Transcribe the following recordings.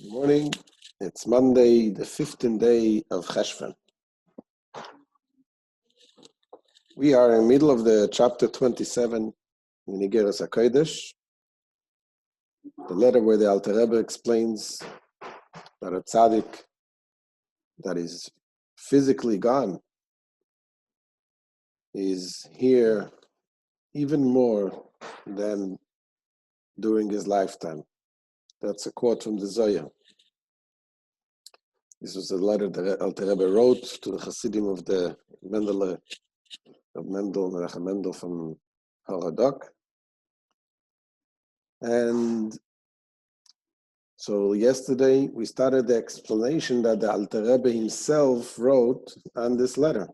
Good morning. It's Monday, the 15th day of Cheshvan. We are in the middle of the chapter 27 in Igeret HaKodesh, the letter where the Alter Rebbe explains that a Tzadik that is physically gone is here even more than during his lifetime. That's a quote from the Zohar. This was a letter that Alter Rebbe wrote to the Hasidim of the Mendel from HaKodesh. And so yesterday we started the explanation that the Alter Rebbe himself wrote on this letter.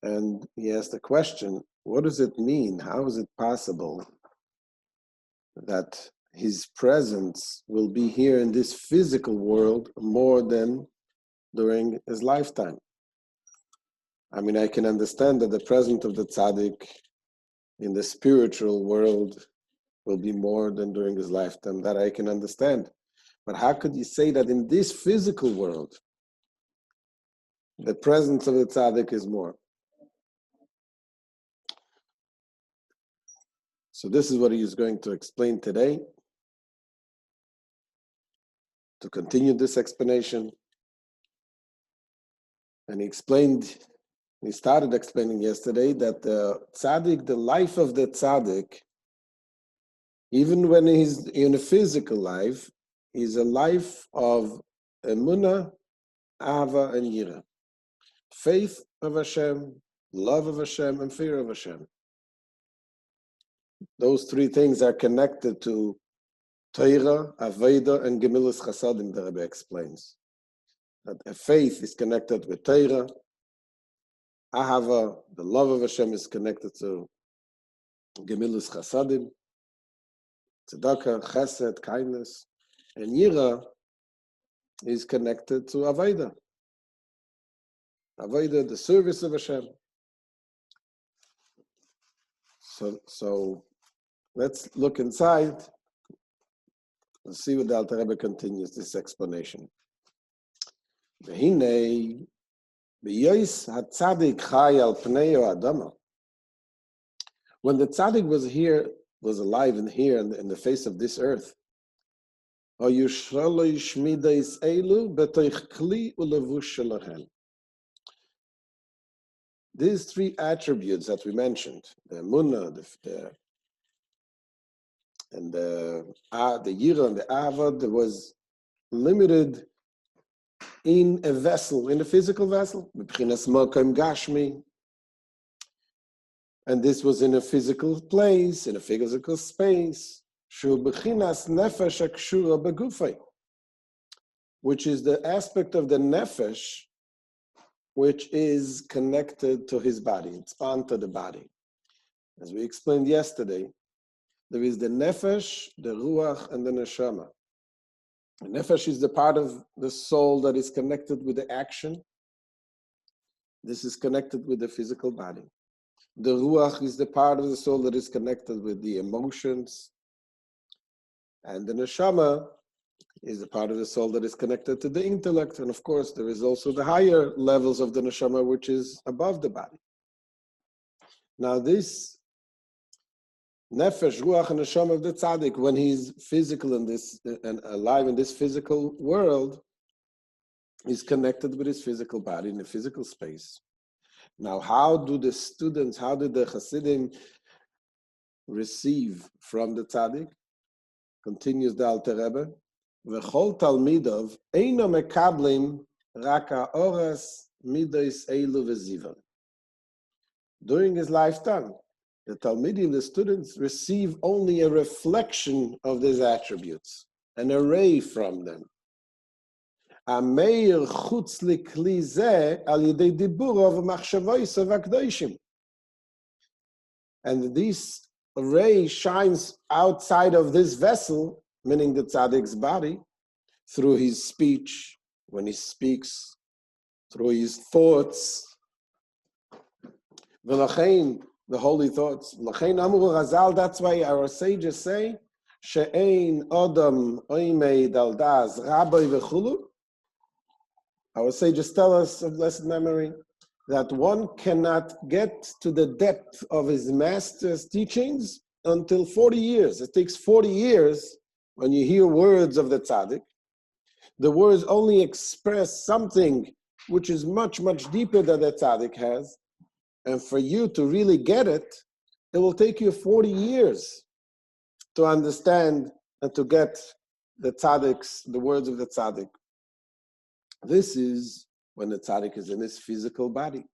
And he asked the question, what does it mean? How is it possible that his presence will be here in this physical world more than during his lifetime? I mean, I can understand that the presence of the Tzadik in the spiritual world will be more than during his lifetime. That I can understand. But how could you say that in this physical world, the presence of the Tzadik is more? So this is what he is going to explain today. To continue this explanation. And he started explaining yesterday that the Tzadik, the life of the Tzadik, even when he's in a physical life, is a life of emunah, ahava, and yira. Faith of Hashem, love of Hashem, and fear of Hashem. Those three things are connected to Torah, Avodah, and Gemilus Chasadim, the Rebbe explains. That a faith is connected with Torah, Ahava, the love of Hashem, is connected to Gemilus Chasadim, Tzedakah, Chesed, kindness, and Yira is connected to Avodah. Avodah, the service of Hashem. So let's look inside and see what the Alter Rebbe continues this explanation. When the Tzadik was alive and here in the face of this earth, these three attributes that we mentioned, the emunah, the yira, and the avad, was limited in a vessel, in a physical vessel, and this was in a physical place, in a physical space, which is the aspect of the nefesh which is connected to his body. It's onto the body. As we explained yesterday, there is the nefesh, the ruach, and the neshama. The nefesh is the part of the soul that is connected with the action. This is connected with the physical body. The ruach is the part of the soul that is connected with the emotions. And the neshama is the part of the soul that is connected to the intellect. And of course, there is also the higher levels of the neshama, which is above the body. Now this nefesh, ruach, and neshama of the tzaddik, when he's physical in this and alive in this physical world, is connected with his physical body in the physical space. Now, how did the Hasidim receive from the tzaddik? Continues the Alter Rebbe. V'chol talmidov eino mekablim rak ha'oras midos eilu v'zivan. During his lifetime, the Talmidim, the students, receive only a reflection of these attributes, an array from them. Ameir chutz likli zeh al yidei dibur machshavois v'akdoshim. And this ray shines outside of this vessel, meaning the Tzaddik's body, through his speech, when he speaks, through his thoughts. V'lachein, the holy thoughts. L'chein amru Chazal, that's why our sages say, she'ein Adam oimeid al das Rabbi v'chulu. Our sages tell us of blessed memory that one cannot get to the depth of his master's teachings until 40 years. It takes 40 years when you hear words of the Tzadik. The words only express something which is much, much deeper than the Tzadik has. And for you to really get it, it will take you 40 years to understand and to get the Tzaddik's, the words of the Tzadik. This is when the Tzadik is in his physical body.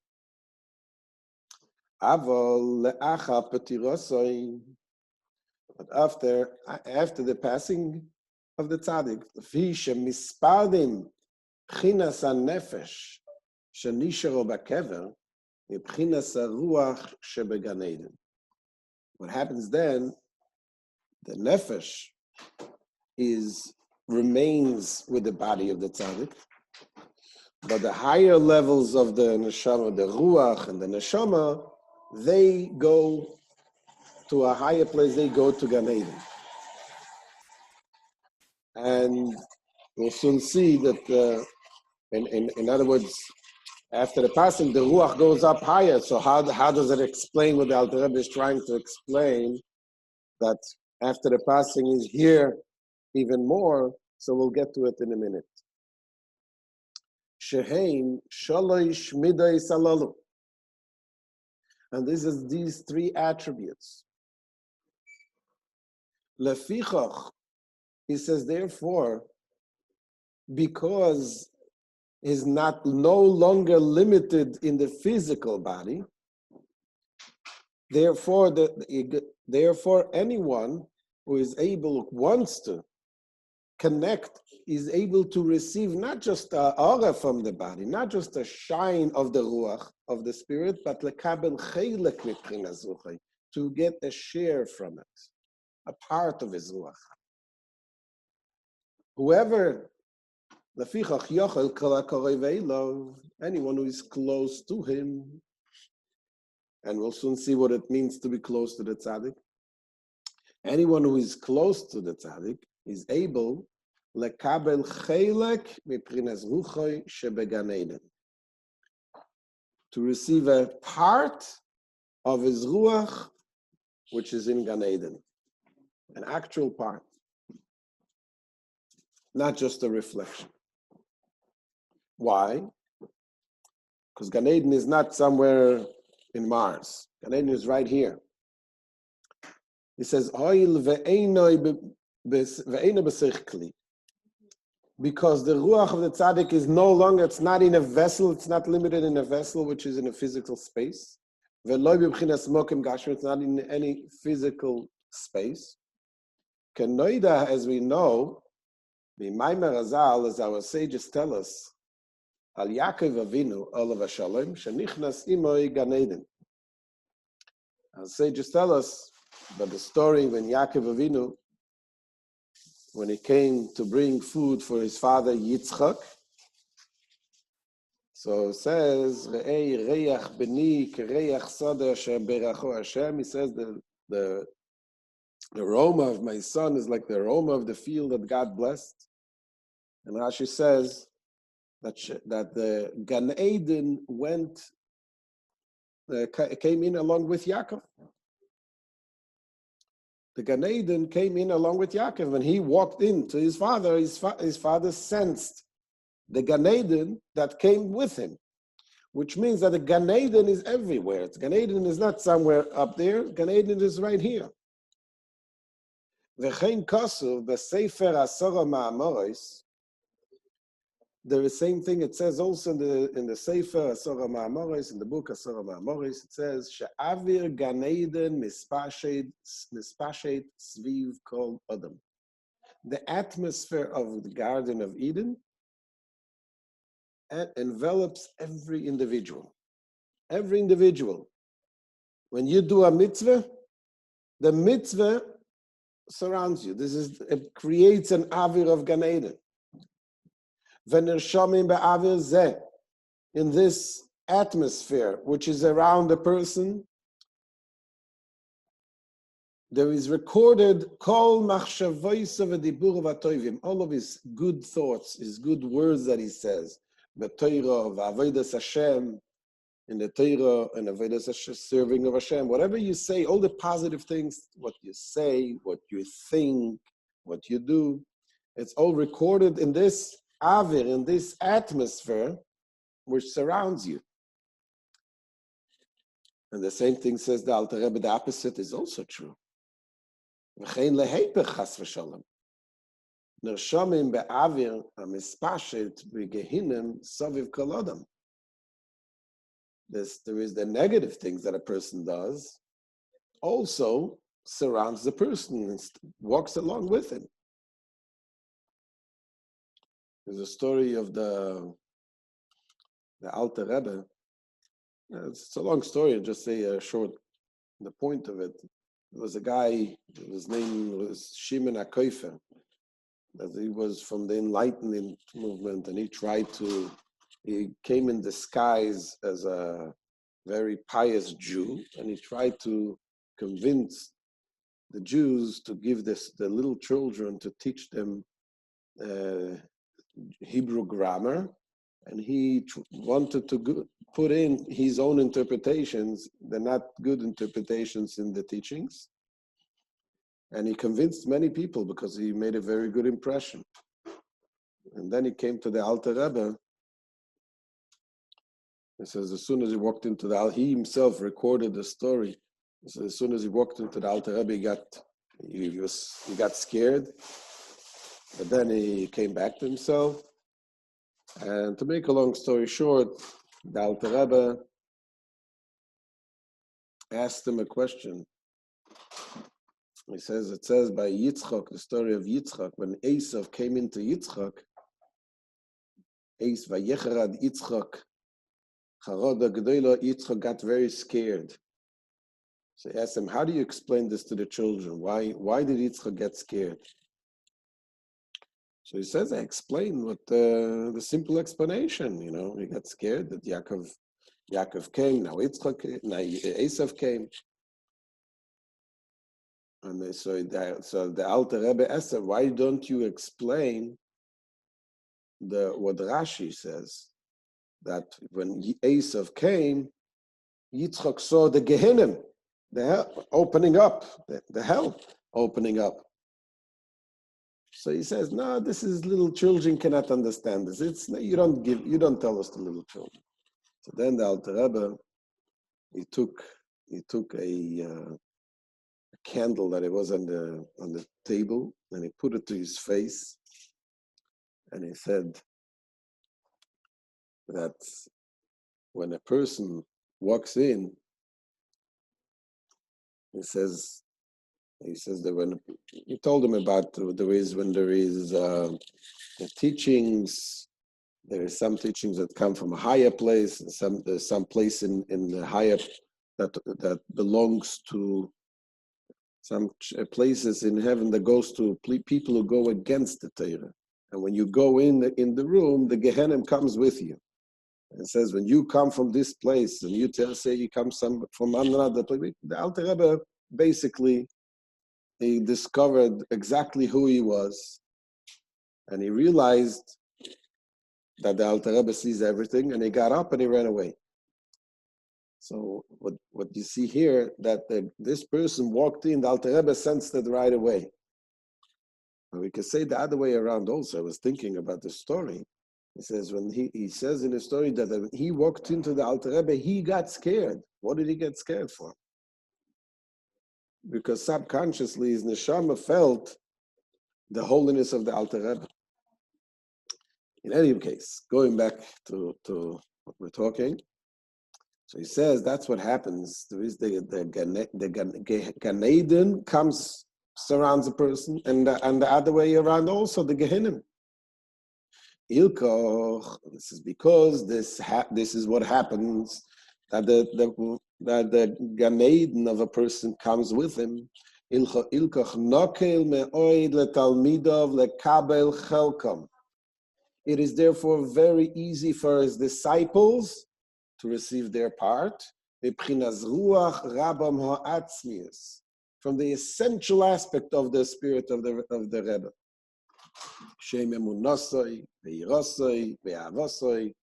But after the passing of the Tzadik, what happens then, the nefesh remains with the body of the Tzadik, but the higher levels of the neshama, the ruach and the neshama, they go to a higher place, they go to Gan Eden. And we'll soon see that, in other words, after the passing, the ruach goes up higher. So how does it explain what the Alter Rebbe is trying to explain, that after the passing is here even more? So we'll get to it in a minute. Shehein shalosh midai salalu. And this is these three attributes. Lefichach, he says, therefore, because he's no longer limited in the physical body, therefore anyone who is able, wants to connect, is able to receive not just a aura from the body, not just a shine of the ruach, of the spirit, but lekabel cheilek mibchina zuchay, to get a share from it, a part of his ruach. Whoever, lefichach yochel kol hakorei ve'elov, anyone who is close to him, and we'll soon see what it means to be close to the tzaddik. Anyone who is close to the tzaddik is able lekabel cheilek mibchinas ruchay shebegan Eden, to receive a part of his ruach, which is in Gan Eden, an actual part, not just a reflection. Why? Because Gan Eden is not somewhere in Mars. Gan Eden is right here. He says, because the ruach of the tzaddik is no longer, it's not in a vessel, it's not limited in a vessel which is in a physical space. It's not in any physical space. As we know, as our sages tell us, Al Yaakov Avinu, Olav Shalom, Shenichnas Imoi Gan Eden. Our sages tell us about the story when Yaakov Avinu, when he came to bring food for his father Yitzchak. So it says, Re'ei reach beni kereach soda asher beracho Hashem. He says the aroma of my son is like the aroma of the field that God blessed. And Rashi says that the Gan Eden came in along with Yaakov. The Gan Eden came in along with Yaakov. When he walked into his father, his father sensed the Gan Eden that came with him, which means that the Gan Eden is everywhere. Gan Eden is not somewhere up there. Gan Eden is right here. V'chein kasuv b'sefer asara ma'amoros. The same thing it says also in the Sefer Asara Ma'amoros, in the book Asara Ma'amoros, it says she'avir Gan Eden mispashet sviv kol adam. The atmosphere of the Garden of Eden envelops every individual. Every individual. When you do a mitzvah, the mitzvah surrounds you. It creates an avir of Gan Eden. In this atmosphere which is around the person, there is recorded Kol Machshavosav V'Dibur V'Toivim, all of his good thoughts, his good words that he says, B'Torah, V'Avodas Hashem, in the Torah, and Avodas Hashem, serving of Hashem, whatever you say, all the positive things, what you say, what you think, what you do, it's all recorded in this avir, in this atmosphere which surrounds you. And the same thing says the Alter Rebbe, the opposite is also true. V'chein lehepech chas v'shalom. Nershamim be'avir hamispashet b'gehinem saviv kol adam. There is the negative things that a person does, also surrounds the person and walks along with him. There's a story of the Alter Rebbe. It's a long story, I'll just say a short, the point of it. There was a guy, his name was Shimon HaKofer, that he was from the Enlightenment movement, and he came in disguise as a very pious Jew, and he tried to convince the Jews to give the little children to teach them Hebrew grammar, and he wanted to put in his own interpretations. They're not good interpretations in the teachings. And he convinced many people because he made a very good impression. And then he came to the Alter Rebbe. He says, as soon as he walked into he himself recorded the story. He says, as soon as he walked into the Alter Rebbe, he got scared. But then he came back to himself. And to make a long story short, the Alter Rebbe asked him a question. It says by Yitzchak, the story of Yitzchak, when Esav came into Yitzchak, Yitzchak got very scared. So he asked him, how do you explain this to the children? Why did Yitzchak get scared? So he says, I explained what the simple explanation, he got scared that Yaakov came, now Esav came. And so the Alter Rebbe asked him, why don't you explain what Rashi says, that when Esav came, Yitzchak saw the Gehenim, the hell opening up, the hell opening up. So he says, no, this is little children cannot understand this. You don't tell us to little children. So then the Alter Rebbe, he took a candle that it was on the table, and he put it to his face, and he said that when a person walks in, he says that when he told him about when there is the teachings, there is some teachings that come from a higher place, and there's some place in the higher that belongs to some places in heaven that goes to people who go against the Torah. And when you go in the room, the Gehenim comes with you. And it says, when you come from this place, and you say you come from another place, the Alter Rebbe basically, he discovered exactly who he was. And he realized that the Alter Rebbe sees everything, and he got up and he ran away. So what you see here, that this person walked in, the Alter Rebbe sensed it right away. And we can say the other way around also. I was thinking about the story. He says, when he says in the story that when he walked into the Alter Rebbe, he got scared. What did he get scared for? Because subconsciously his neshama felt the holiness of the Alter Rebbe. In any case, going back to what we're talking, so he says that's what happens. There is the Gan Eden surrounds a person, and the other way around also, the Gehenim. Ilkoch, this is because this is what happens, that the Gan Eden of a person comes with him. Ilkoch nokel me'oid letalmidov lekabel chelkom. It is therefore very easy for his disciples to receive their part, from from the essential aspect of the spirit of the Rebbe. Shem emunasoi, ve'irosoi, ve'avosoi,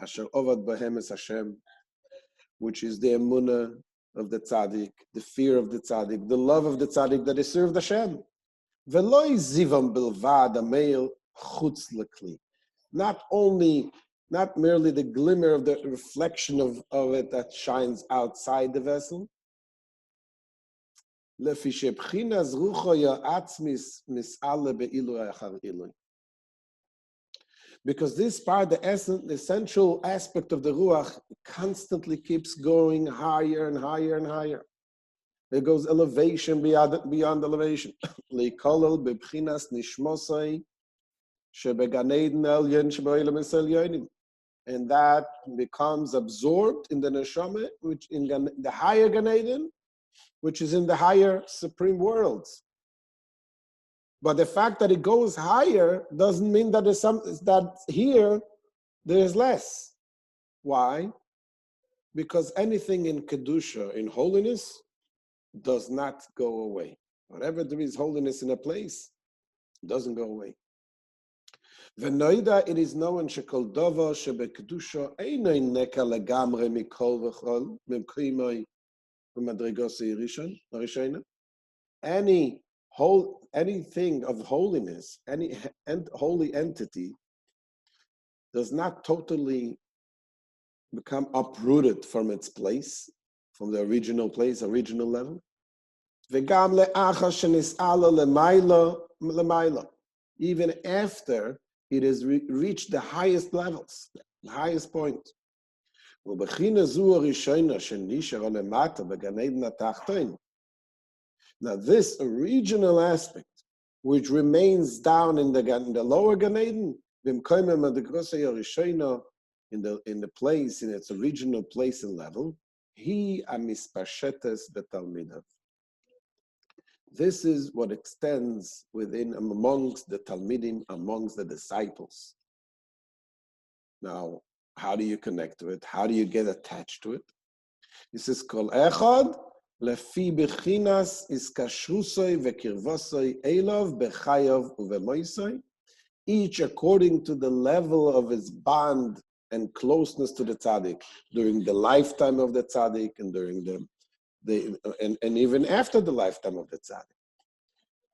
asher ovad bohem es Hashem, which is the emunah of the tzaddik, the fear of the tzaddik, the love of the tzaddik that is served Hashem. Ve'loi zivam bilvad ameil chutz lekli. Not merely the glimmer of the reflection of it that shines outside the vessel. Because this part, the essential aspect of the ruach, constantly keeps going higher and higher and higher. There goes elevation beyond elevation. And that becomes absorbed in the neshama, which in the higher Gan Eden, which is in the higher supreme worlds. But the fact that it goes higher doesn't mean that that here there is less. Why? Because anything in kedusha, in holiness, does not go away. Whatever there is holiness in a place, doesn't go away. V'noida, it is known shekol dova shebekedusha einay neka legamre mikol v'chol memkimoi v'madrigosei rishon. Anything of holiness, any holy entity, does not totally become uprooted from its place, from the original place, original level. V'gam le'achar shenis'ala lemayla, even after it has reached the highest levels, the highest point. Now this original aspect, which remains down in the lower Gan Eden, in the place, in its original place and level, this is what extends within, amongst the Talmidim, amongst the disciples. Now, how do you connect to it? How do you get attached to it? This is called Echad, lefi bechinas iskashrusoi vekirvosoi elov bechayov uvemoisoi, each according to the level of its bond and closeness to the tzaddik during the lifetime of the tzaddik and during and even after the lifetime of the tzaddik.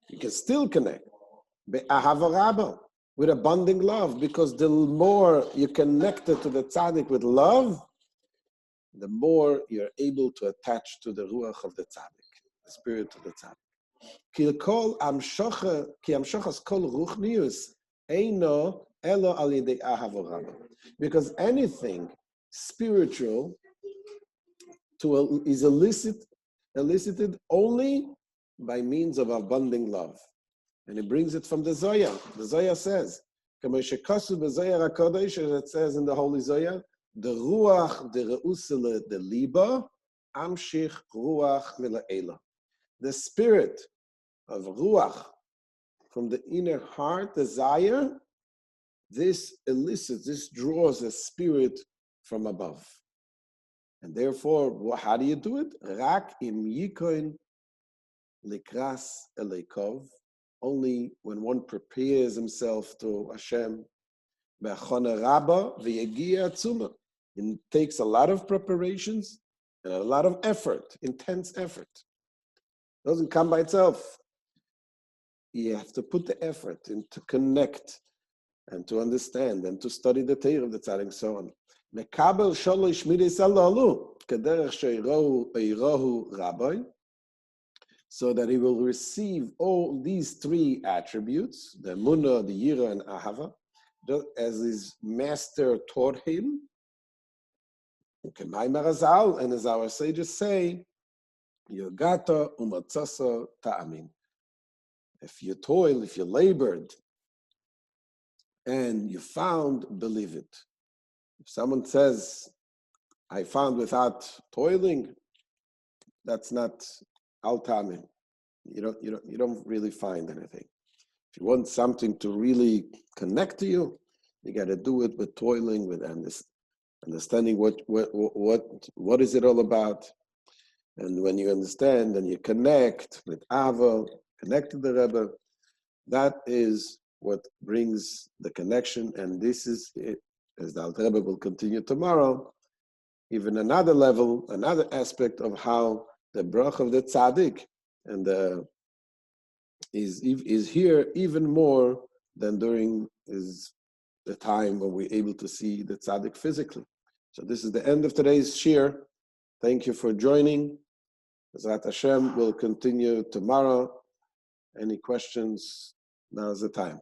You can still connect be'ahava rabba, with abundant love, because the more you connect it to the tzaddik with love, the more you're able to attach to the ruach of the tzaddik, the spirit of the tzaddik. Ki amshachas kol ruchnius eino elo al yedei ahava rabba, because anything spiritual is elicited only by means of abundant love. And he brings it from the Zohar. The Zohar says, HaKodesh, as it says in the Holy Zohar, the ruach, the reusele, the liba, amshich ruach mila'ela. The spirit of ruach, from the inner heart, desire, this elicits, this draws a spirit from above. And therefore, how do you do it? Rak im yikoin likras eleikov, only when one prepares himself to Hashem. Be'achona rabba v'yegia atzuma. It takes a lot of preparations and a lot of effort, intense effort. It doesn't come by itself. You have to put the effort in to connect and to understand and to study the Torah of the Tzaddik and so on. Mekabel sholosh midis alalu kederech sheirahu eirahu rabbi, so that he will receive all these three attributes, the emunah, the yira, and ahava, as his master taught him. And as our sages say, yogata umatzasa ta'amin. If you toil, if you labored, and you found, believe it. If someone says, I found without toiling, that's not al-tamin. You don't really find anything. If you want something to really connect to you, you got to do it with toiling, with understanding what is it all about. And when you understand and you connect with Ava, connect to the Rebbe, that is what brings the connection. And this is it, as the Alter Rebbe will continue tomorrow, even another level, another aspect of how the brach of the Tzadik and is here even more than during the time when we're able to see the Tzadik physically. So this is the end of today's shir. Thank you for joining. Bezrat Hashem will continue tomorrow. Any questions? Now's the time.